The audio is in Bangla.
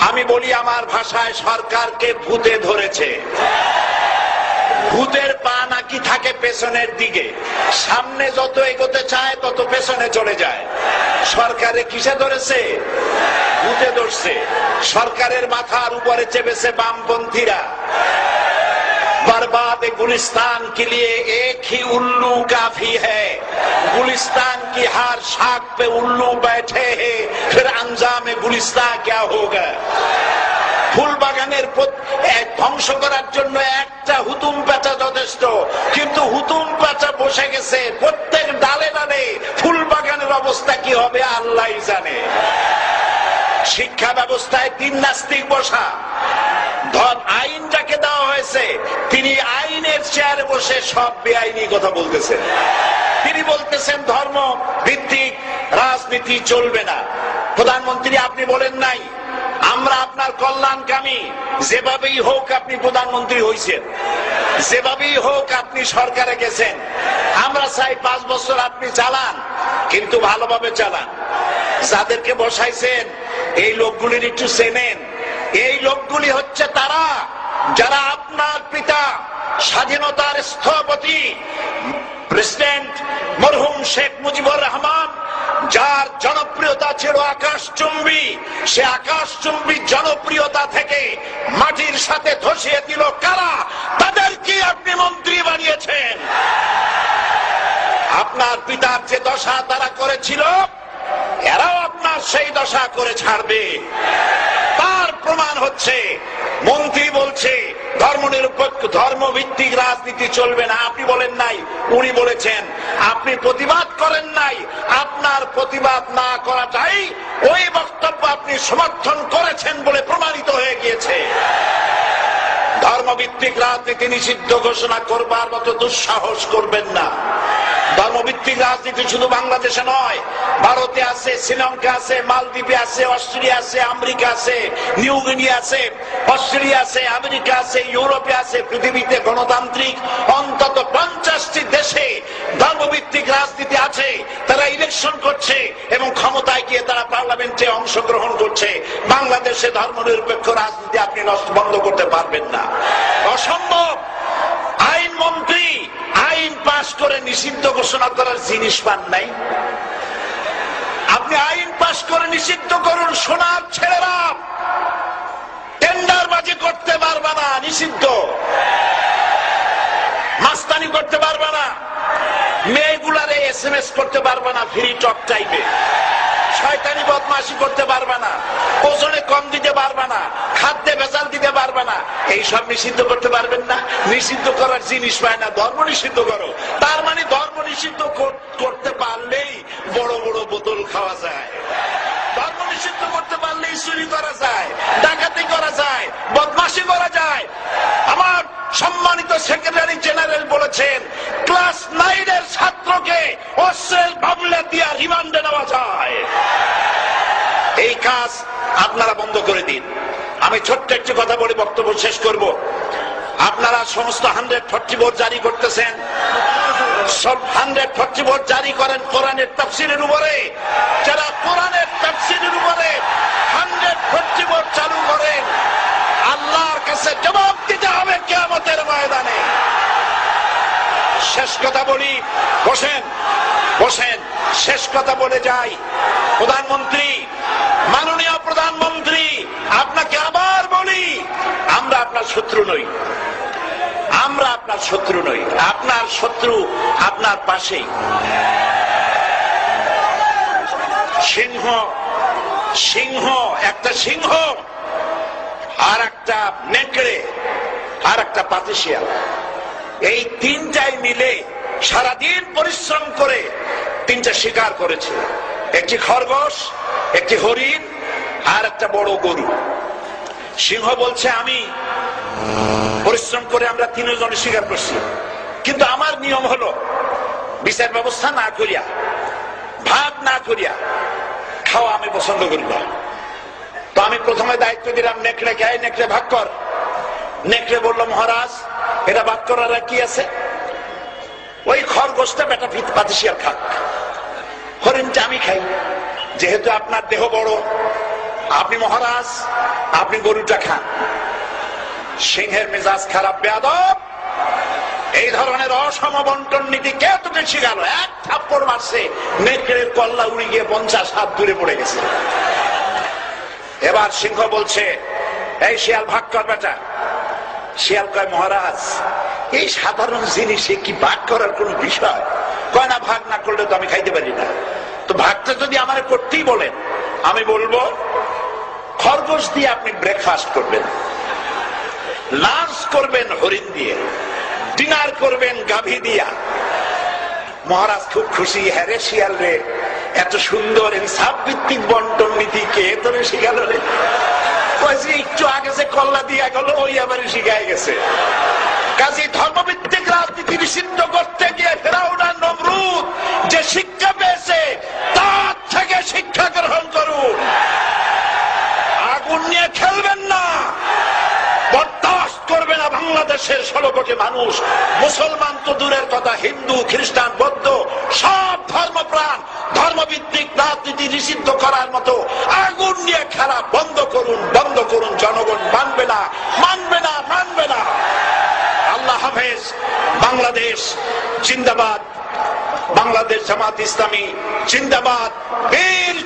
আমি বলি আমার ভাষায়, সরকারকে ভূতে ধরেছে। ভূতের পা নাকি থাকে পেছনের দিকে, সামনে যত এগোতে চায় তত পেছনে চলে যায়। সরকারে কিসে ধরেছে? ভূতে ধরছে। সরকারের মাথার উপরে চেপেছে বামপন্থীরা। बर्बाद गुलिस्तान के लिए एक ही उल्लू काफी है। गुलिस्तान की हर शाख पे उल्लू बैठे हैं, फिर अंजाम गुलिस्तान क्या होगा? ফুল বাগানের ধ্বংস করার জন্য একটা হুতুম পেঁচা যথেষ্ট, কিন্তু হুতুম পেঁচা বসে গেছে প্রত্যেক ডালে ডালে। ফুল বাগানের অবস্থা কি হবে আল্লাহই জানে। শিক্ষা ব্যবস্থায় তিন নাস্তিক বসা। আইন যাকে দেওয়া হয়েছে তিনি আইনের চেয়ারে বসে সব বেআইনি কথা বলতেছেন। তিনি বলতেছেন ধর্ম ভিত্তিক রাজনীতি চলবে না। প্রধানমন্ত্রী আপনি বলেন নাই আমরা আপনার কল্যাণকামী, যেভাবেই হোক আপনি প্রধানমন্ত্রী হয়েছেন, যেভাবেই হোক আপনি সরকারে গেছেন, আমরা চাই 5 বছর আপনি চালান, কিন্তু ভালোভাবে চালান। যাদেরকে বসাইছেন এই লোকগুলির একটু চেনেন। এই লোকগুলি হচ্ছে তারা যারা আপনার পিতা স্বাধীনতার স্থপতি প্রেসিডেন্ট মরহুম শেখ মুজিবুর রহমান, যার জনপ্রিয়তা ছিল আকাশচুম্বী, সে আকাশচুম্বী জনপ্রিয়তা থেকে মাটির সাথে ধসিয়ে দিল কারা? তাদেরকে আপনি মন্ত্রী বানিয়েছেন। আপনার পিতার যে দশা তারা করেছিল, এরাও আপনার সেই দশা করে ছাড়বে। তার প্রমাণ হচ্ছে মন্ত্রী বলছে ধর্মনিরপেক্ষ ধর্মভিত্তিক রাজনীতি চলবে না। আপনি বলেন নাই, উনি বলেছেন। আপনি প্রতিবাদ করেন নাই। আপনার প্রতিবাদ না করাটাই ওই বক্তব্য আপনি সমর্থন করেছেন বলে প্রমাণিত হয়ে গিয়েছে। ধর্মভিত্তিক রাজনীতি নিষিদ্ধ ঘোষণা করবার মতো দুঃসাহস করবেন না। ধর্মভিত্তিক রাজনীতি শুধু বাংলাদেশে নয়, ভারতে আছে, শ্রীলঙ্কা আছে, মালদ্বীপে আছে, অস্ট্রেলিয়া আছে, আমেরিকা আছে, নিউ গিনি আছে, অস্ট্রেলিয়া আছে, আমেরিকা আছে, ইউরোপে আছে। পৃথিবীতে গণতান্ত্রিক অন্তত 50টি দেশে ধর্মভিত্তিক রাজনীতি আছে। তারা ইলেকশন করছে এবং ক্ষমতায় গিয়ে তারা পার্লামেন্টে অংশগ্রহণ করছে। বাংলাদেশে ধর্মনিরপেক্ষ রাজনীতি আপনি বন্ধ করতে পারবেন না, অসম্ভব। আইনমন্ত্রী আইন পাশ করে নিষিদ্ধ ঘোষণা করার জিনিস পান নাই। আপনি আইন পাশ করে নিষিদ্ধ করুন, সোনার ছেলেরা টেন্ডারবাজি করতে পারবে না, নিষিদ্ধ। মাস্তানি করতে পারবে না, মেয়েগুলারে SMS করতে পারবে না ফ্রি টক টাইমে, শয়তানি বদমাশি করতে পারবে না, ওজনে কম দিতে পারবে না, খাদ্যে ভেজাল দিতে পারবে না। এইসব নিষিদ্ধ করতে পারবেন না। নিষিদ্ধ করার জিনিস পায় না, ধর্ম নিষিদ্ধ করো। তার মানে ধর্ম নিষিদ্ধ করতে পারলেই বড় বড় বোতল খাওয়া যায়। ধর্ম নিষিদ্ধ করতে পারলেই চুরি করা যায়, ডাকাতি করা যায়, বদমাশি করা যায়। আমার সম্মানিত সেক্রেটারি জেনারেল বলেছেন ক্লাস 9 ছাত্রকে অশ্লীল মামলা দিয়ে রিমান্ডে নেওয়া যায়। এই কাজ আপনারা বন্ধ করে দিন। আমি ছোট্ট একটি কথা বলে বক্তব্য শেষ করব। আপনারা সমস্ত 144 জারি করতেছেন, সব 144 জারি করেন কোরআনের তাফসীরের উপরে। যারা কোরআনের তাফসীরের উপরে 144 চালু করেন, আল্লাহর কাছে জবাব দিতে হবে কিয়ামতের ময়দানে। শেষ কথা বলি, বসেন বসেন, শেষ কথা বলে যাই। প্রধানমন্ত্রী, মাননীয় প্রধানমন্ত্রী, আপনাকে আবার বলি, আমরা আপনার শত্রু নই, আমরা আপনার শত্রু নই। আপনার শত্রু আপনার পাশেই। সিংহ, সিংহ, একটা সিংহ আর একটা নেকড়ে আর একটা পাতিশিয়াল, এই তিনটাই মিলে সারাদিন পরিশ্রম করে তিনটা শিকার করেছে। একটি খরগোশ, একটি হরিণ আর একটা বড় গরু। সিংহ বলছে আমি পরিশ্রম করে আমরা তিনজনে শিকার করছি, কিন্তু আমার নিয়ম হলো বিচার ব্যবস্থা না করিয়া, ভাগ না করিয়া খাওয়া আমি পছন্দ করি না। তো আমি প্রথমে দায়িত্ব দিলাম নেকড়েকে, এই নেকড়ে ভাগ কর। নেকড়ে বলল মহারাজ এটা ভাগ করার কি আছে, ওই খরগোশটা বেটা পাতিশিয়াল খাক, হরিণটা আমি খাই। যেহেতু আপনার দেহ বড়, আপনি মহারাজ, আপনি গরুটা খান। সিংহের মেজাজ খারাপ, বেয়াদব, এই ধরনের অসম বন্টন নীতি কে তোকে শিখালো? এক থাপ্পড় মারছে, নেকড়ের কল্লা উড়ে গিয়ে 50 হাত দূরে পড়ে গেছে। এবার সিংহ বলছে, এই শিয়াল ভাগ কর বেটা। শিয়াল কয়, মহারাজ এই সাধারণ জিনিসে কি ভাগ করার কোন বিষয়? কয় না, ভাগ না করলে তো আমি খাইতে পারি না। তো ভাগটা যদি আমার করতেই বলেন, আমি বলবো খরগোশ দিয়ে আপনি ব্রেকফাস্ট করবেন, লাঞ্চ করবেন হরিণ দিয়ে, ডিনার করবেন গাভী দিয়া। মহারাজ খুব খুশি। হ্যাঁ রে শিয়াল রে, এত সুন্দর ইনসাফ ভিত্তিক বন্টন নীতি কে তোরে শিখালো রে? একটু আগে যে কল্লা দিয়া গেল, ওই আবার শিখাই গেছে। কাজী ধর্মভিত্তিক রাজনীতি নিষিদ্ধ করতে গিয়ে ফেরাউন আর নমরুদ যে শিক্ষা পেয়েছে, তার থেকে শিক্ষা গ্রহণ করুন। আগুন নিয়ে খেলবেন না, বরদাস্ত করবে না বাংলাদেশের 16 কোটি মানুষ। মুসলমান তো দূরের কথা, হিন্দু, খ্রিস্টান, বৌদ্ধ সব ধর্মপ্রাণ ধর্মভিত্তিক রাজনীতি নিষিদ্ধ করার মতো আগুন নিয়ে খেলা বন্ধ করুন, বন্ধ করুন। জনগণ মানবে না, মানবে না, মানবে না। আল্লাহ হাফেজ। বাংলাদেশ জিন্দাবাদ, বাংলাদেশ জামাত ইসলামী জিন্দাবাদ। বীর